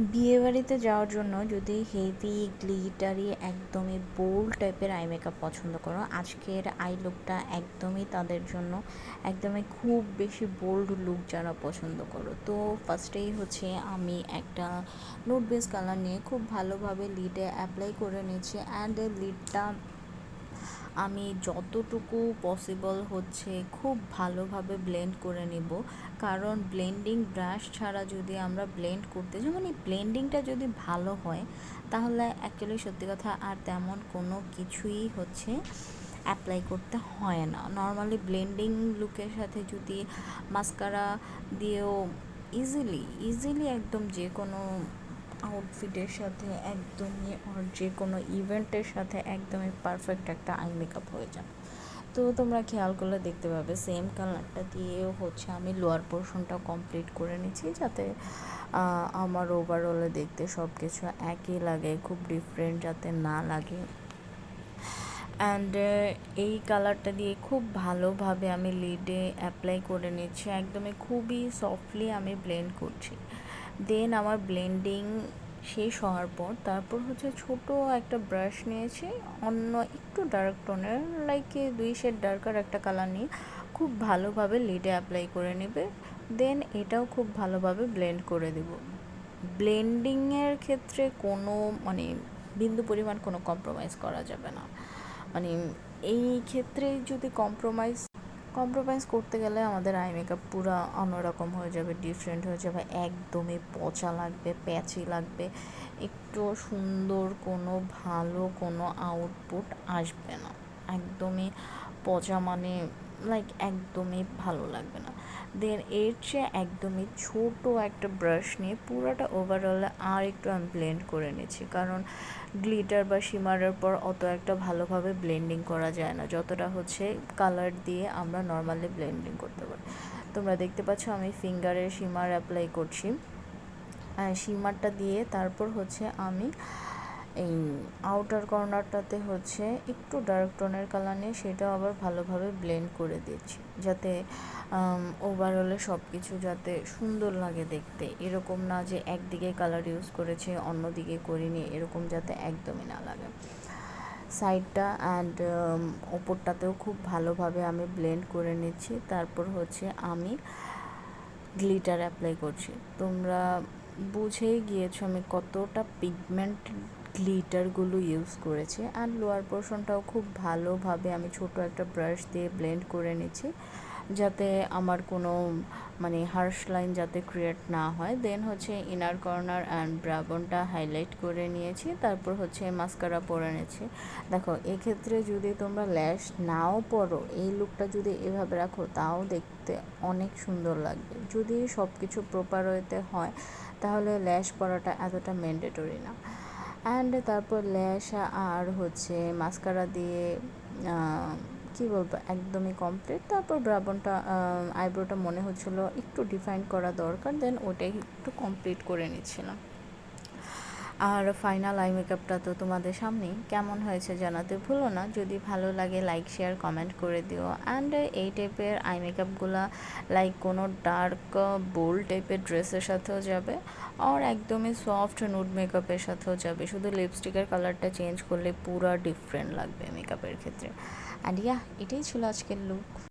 বিয়েবাড়িতে যাওয়ার জন্য যদি হেভি গ্লিটারি একদমই বোল্ড টাইপের আই মেকআপ পছন্দ করো, আজকের আই লুকটা একদমই তাদের জন্য। একদমই খুব বেশি বোল্ড লুক যারা পছন্দ করো, তো ফার্স্টেই হচ্ছে আমি একটা নোট বেস কালার নিয়ে খুব ভালোভাবে লিডে অ্যাপ্লাই করে নিয়েছি। অ্যান্ড লিডটা আমি যতটুকু পসিবল হচ্ছে খুব ভালোভাবে ব্লেন্ড করে নিব, কারণ ব্লেন্ডিং ব্রাশ ছাড়া যদি আমরা ব্লেন্ড করতে যাই, মানে ব্লেন্ডিংটা যদি ভালো হয় তাহলে অ্যাকচুয়ালি সত্যি কথা আর তেমন কোনো কিছুই হচ্ছে অ্যাপ্লাই করতে হয় না। নর্মালি ব্লেন্ডিং লুকের সাথে যদি মাস্কারা দিয়েও ইজিলি একদম যে কোনো আউটফিটের সাথে একদমই আর যে কোনো ইভেন্টের সাথে একদমই পারফেক্ট একটা আই মেকআপ হয়ে যায়। তো তোমরা খেয়াল করলে দেখতে পাবে সেম কালারটা দিয়েও হচ্ছে আমি লোয়ার পোর্শনটা কমপ্লিট করে নিচ্ছি, যাতে আমার ওভারঅলে দেখতে সব কিছু একই লাগে, খুব ডিফারেন্ট যাতে না লাগে। অ্যান্ড এই কালারটা দিয়ে খুব ভালোভাবে আমি লিডে অ্যাপ্লাই করে নিচ্ছি, একদমই খুবই সফটলি আমি ব্লেন্ড করছি। দেন আমার ব্লেন্ডিং শেষ হওয়ার পর তারপর হচ্ছে ছোট একটা ব্রাশ নিয়েছি, অন্য একটু ডার্ক টোনের লাইক 2 শেড ডার্কার একটা কালার নিয়ে খুব ভালোভাবে লিডে অ্যাপ্লাই করে নেবে। দেন এটাও খুব ভালোভাবে ব্লেন্ড করে দেব। ব্লেন্ডিংয়ের ক্ষেত্রে কোনো মানে বিন্দু পরিমাণ কোনো কম্প্রোমাইজ করা যাবে না। মানে এই ক্ষেত্রে যদি কম্প্রোমাইজ করতে গেলে আমাদের আই মেকআপ পুরো অন্যরকম হয়ে যাবে, ডিফারেন্ট হয়ে যাবে, একদমই পচা লাগবে, প্যাচি লাগবে, একটু সুন্দর কোনো ভালো কোনো আউটপুট আসবে না। একদমই পচা মানে লাইক একদমই ভালো লাগবে না। দেন এর চেয়ে একদমই ছোট একটা ব্রাশ নিয়ে পুরোটা ওভারঅলে আর একটু আমি ব্লেন্ড করে নিচ্ছি, কারণ গ্লিটার বা শিমারের পর অত একটা ভালোভাবে ব্লেন্ডিং করা যায় না যতটা হচ্ছে কালার দিয়ে আমরা নর্মালি ব্লেন্ডিং করতে পারি। তোমরা দেখতে পাচ্ছ আমি ফিঙ্গারের শিমার অ্যাপ্লাই করছি, শিমারটা দিয়ে তারপর হচ্ছে আমি এই আউটার কর্নারটাতে হচ্ছে একটু ডার্ক টোনের কালার নিয়ে সেটাও আবার ভালোভাবে ব্লেন্ড করে দিচ্ছি, যাতে ওভারঅলে সব কিছু যাতে সুন্দর লাগে দেখতে। এরকম না যে একদিকে কালার ইউজ করেছে অন্যদিকে করিনি, এরকম যাতে একদমই না লাগে। সাইডটা অ্যান্ড ওপরটাতেও খুব ভালোভাবে আমি ব্লেন্ড করে নিচ্ছি। তারপর হচ্ছে আমি গ্লিটার অ্যাপ্লাই করছি। তোমরা বুঝেই গিয়েছো আমি কতটা পিগমেন্ট গ্লিটারগুলো ইউজ করেছি। অ্যান্ড লোয়ার পোর্শনটাও খুব ভালোভাবে আমি ছোট একটা ব্রাশ দিয়ে ব্লেন্ড করে নিচ্ছি, যাতে আমার কোনো মানে হার্শ লাইন যাতে ক্রিয়েট না হয়। দেন হচ্ছে ইনার কর্নার অ্যান্ড ব্রাবনটা হাইলাইট করে নিয়েছি, তারপর হচ্ছে মাস্কারা পরে নিয়েছি। দেখো এক্ষেত্রে যদি তোমরা ল্যাশ নাও পরো, এই লুকটা যদি এভাবে রাখো তাও দেখতে অনেক সুন্দর লাগবে। যদি সব কিছু প্রপার ওয়েতে হয় তাহলে ল্যাশ পরাটা এতটা ম্যান্ডেটরি না। অ্যান্ড তারপর ল্যাশ আর হচ্ছে মাস্কারা দিয়ে কী বলবো একদমই কমপ্লিট। তারপর ব্রাবনটা আইব্রোটা মনে হচ্ছিলো একটু ডিফাইন করা দরকার, দেন ওটাই একটু কমপ্লিট করে নিচ্ছিলাম। আর ফাইনাল আই মেকআপটা তো তোমাদের সামনেই, কেমন হয়েছে জানাতে ভুলো না। যদি ভালো লাগে লাইক শেয়ার কমেন্ট করে দিও। অ্যান্ড এই টাইপের আই মেকআপগুলো লাইক কোনো ডার্ক বোল্ড টাইপের ড্রেসের সাথেও যাবে, আর একদমই সফট নুড মেকআপের সাথেও যাবে। শুধু লিপস্টিকের কালারটা চেঞ্জ করলে পুরো ডিফারেন্ট লাগবে মেকআপের ক্ষেত্রে। অ্যান্ড এটাই ছিল আজকের লুক।